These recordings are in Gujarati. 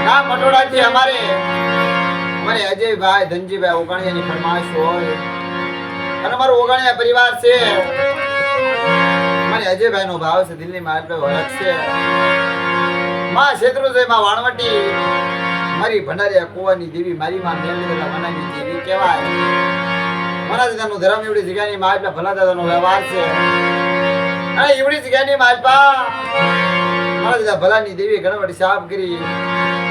ગામ મટોડાથી અમારે અજયભાઈ ધનજીભાઈ ઓગણિયાની ફરમાઈશ હોય અને અમારો ઓગણિયા પરિવાર છે. મારે અજયભાઈ નો ભાવ છે દિલ્હી માં આટલો વરસ છે. માં શેત્રુંજય માં વાણવટી મારી ભંડારીયા કુવાની દેવી મારી માં મેલડીલા મનાની દેવી કહેવાય. મારા દાદાનો ધર્મ એવડી જગ્યાની માં આટલા ભલા દાદાનો વ્યવહાર છે અને એવડી જગ્યાની માલપા મારા દાદા ભલાની દેવી ગણવટી સાફ કરી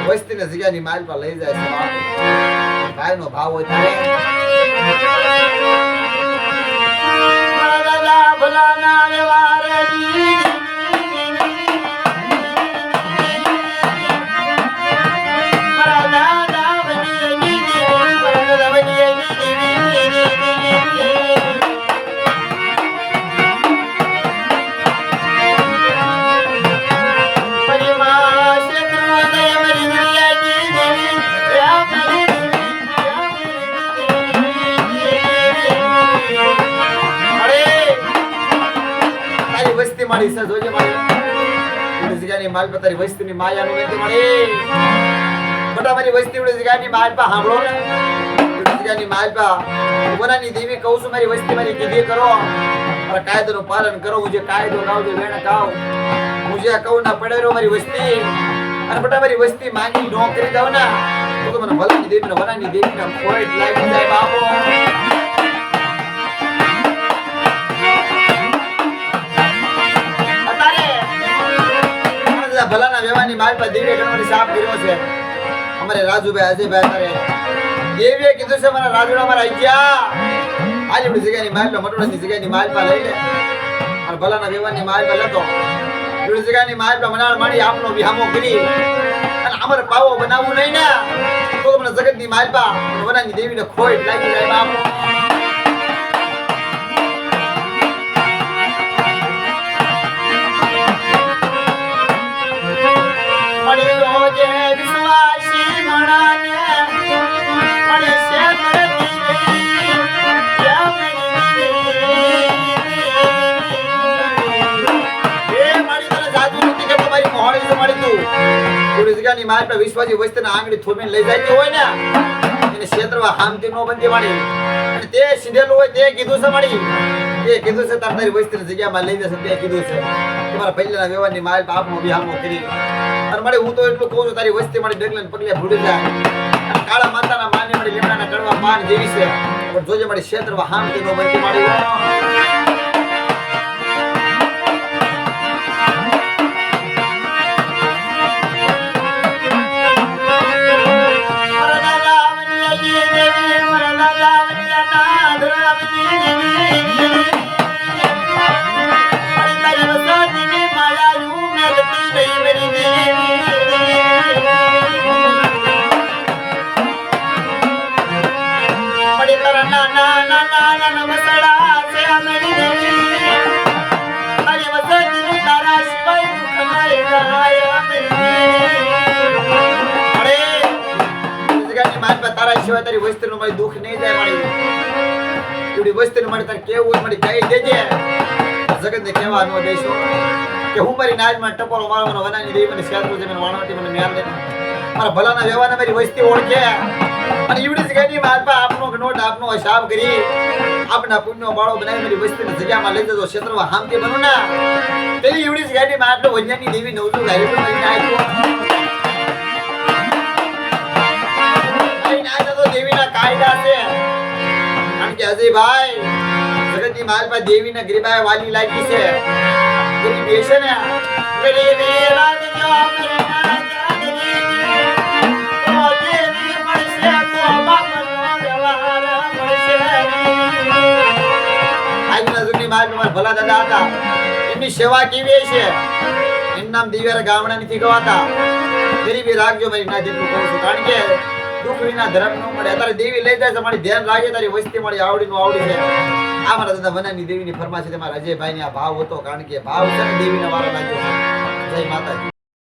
વસ્તીને જગ્યાની માલપા લઈ જાય છે. ભાઈ નો ભાવ હોય ત્યારે મારા દાદા ભલાના વ્યવહારની મારી સા જોજે મારી જગ્યાની માલ પર તારી વસ્તીની માયાનું નથી મળી. બટા મારી વસ્તી ઉડી જગ્યાની માલ પર સાંભળો ને. જગ્યાની માલ પર ભગવાનની દેવી કહું છું મારી વસ્તી મારી કીધી કરો, મારા કાયદાનું પાલન કરો. હું જે કાયદો ગાવ જે વેણ ગાવ હું જે કહું ના પડે રહો મારી વસ્તી. અને બટા મારી વસ્તી માંગી નો કરી દઉં ને તો મને ભલાની દેવી ને વરાની દેવી ને ખોટ લાગી જાય બાપો. ભલાના વ્યવહારની માલ પર દેવીએ ગણવટી સાફ કર્યો છે. અમારે રાજુભાઈ અજયભાઈ તારે દેવીએ કીધું છે મારા રાજુડા મારા ગયા આજે બધી જગ્યાની માલ પર મટોડાની જગ્યાની માલ પર લઈ લે. અને ભલાના વ્યવહારની માલ પર લેતો બધી જગ્યાની માલ પર મનાળ માડી આપનો વિહામો કરી અને અમારે પાવો બનાવવું નહીં ને તો મને જગતની માલ પર વનાની દેવીને ખોટ લાગી જાય બાપો. માલ પર વિશ્વાસી વસ્તીના આંગળી થોમીને લઈ જાય હોય ને એને ક્ષેત્રમાં હામતી નો બંધી વાળી અને તે સીધેલું હોય તે કીધું છે મારી તે કીધું છે તારી વસ્તીની જગ્યામાં લઈ જશે તે કીધું છે તમારા પહેલાના વ્યવહારની માલ પર આપનો વિહામો કરી. અને મારે હું તો એટલું કહું છું તારી વસ્તી મારી ડગલે પગલે ભૂલી જાય. કાળા માતાના માની મારી લીમડાના કડવા પાન જેવી છે પણ જોજે મારી ક્ષેત્રમાં હામતી નો બંધી મારી. સિવાય તારી વસ્તીનું મારી દુઃખ નહીં જાય મારી એવડી વસ્તીનું મારી તારે કેવું મારી કહી દેજે. જગતને કહેવા ન દેશો કે હું મારી નાજમાં ટપોરો મારવાનો વનાની દેવી મને શેત્રુ જમીન વાણવટી મને ન્યાલ દે. મારા ભલાના વ્યવહારને મારી વસ્તી ઓળખે અને એવડી જગ્યાની માલપા આપનો નોટ આપનો હિસાબ કરી આપના પુણ્યનો બાળો બનાવી મારી વસ્તીની જગ્યામાં લઈ જતો ક્ષેત્રમાં હામતી બનું ના તેની એવડી જગ્યાની માલપા વૈજ્ઞાનિક દેવી નવજુ ગાડી પણ લઈને આવ્યો. દેવીના કાયદા છે કારણ કે અજયભાઈ જગતની માલ પર દેવીના ગરીબાઈ વાલી લાગી છે. ગરીબ છે ને ગરીબી લાગજો મરના જાગરી તો દેવી મળશે તો બાપનો વ્યવહાર મળશે. આજના જુગની માલ પર ભલા દાદા હતા એમની સેવા કેવી છે એનું નામ દિવ્યારા ગામડા નથી ગવાતા. ગરીબી રાખજો મારી ના જેટલું કહું છું કારણ કે દુઃખ વિના ધર્મ ન મળે. અત્યારે દેવી લઈ જાય છે મારી ધ્યાન રાખે તારી વસ્તી મારી આવડી નું આવડી છે. આ મારા દાદા વનાની દેવીની ફરમાશે તમારા અજયભાઈ ને આ ભાવ હતો કારણ કે ભાવ છે ને દેવીને વારો લાગ્યો. જય માતાજી.